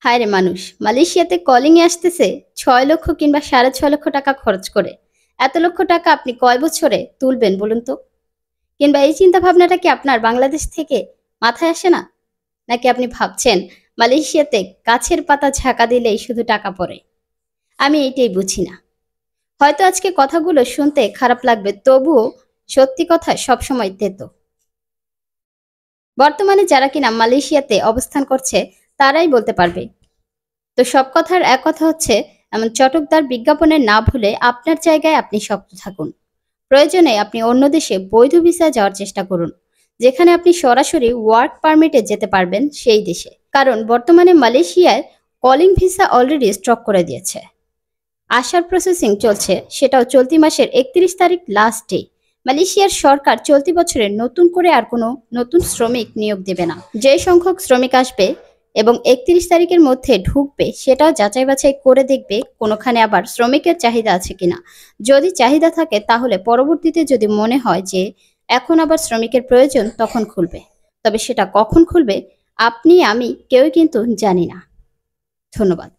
হায় রে মানুষ! মালয়েশিয়াতে কলিং এ আসতেছে ৬ লক্ষ কিংবা ৬.৫ লক্ষ টাকা খরচ করে। এত লক্ষ টাকা আপনি কয় বছরে তুলবেন বলুন তো? কিংবা এই চিন্তা ভাবনাটা কি আপনার বাংলাদেশ থেকে মাথায় আসে না? নাকি আপনি ভাবছেন মালয়েশিয়াতে গাছের পাতা ঝাঁকা দিলেই শুধু টাকা পড়ে? আমি এইটাই বুঝি না। হয়তো আজকে কথাগুলো শুনতে খারাপ লাগবে, তবুও সত্যি কথা সবসময় তেতো। বর্তমানে যারা কিনা মালয়েশিয়াতে অবস্থান করছে তারাই বলতে পারবে। তো সব কথার এক কথা হচ্ছে, এমন চটকদার বিজ্ঞাপনে না ভুলে আপনার জায়গায় আপনি শক্ত থাকুন। প্রয়োজনে আপনি অন্য দেশে বৈধ ভিসায় যাওয়ার চেষ্টা করুন, যেখানে আপনি সরাসরি ওয়ার্ক পারমিটে যেতে পারবেন সেই দেশে। কারণ বর্তমানে মালয়েশিয়ায় কলিং ভিসা অলরেডি স্টক করে দিয়েছে। আসার প্রসেসিং চলছে, সেটাও চলতি মাসের ৩১ তারিখ লাস্ট ডে। মালয়েশিয়ার সরকার চলতি বছরে নতুন করে আর কোনো নতুন শ্রমিক নিয়োগ দেবে না। যে সংখ্যক শ্রমিক আসবে এবং ৩১ তারিখের মধ্যে ঢুকবে সেটাও যাচাই বাছাই করে দেখবে কোনোখানে আবার শ্রমিকের চাহিদা আছে কিনা। যদি চাহিদা থাকে তাহলে পরবর্তীতে যদি মনে হয় যে এখন আবার শ্রমিকের প্রয়োজন, তখন খুলবে। তবে সেটা কখন খুলবে আপনি আমি কেউই কিন্তু জানি না। ধন্যবাদ।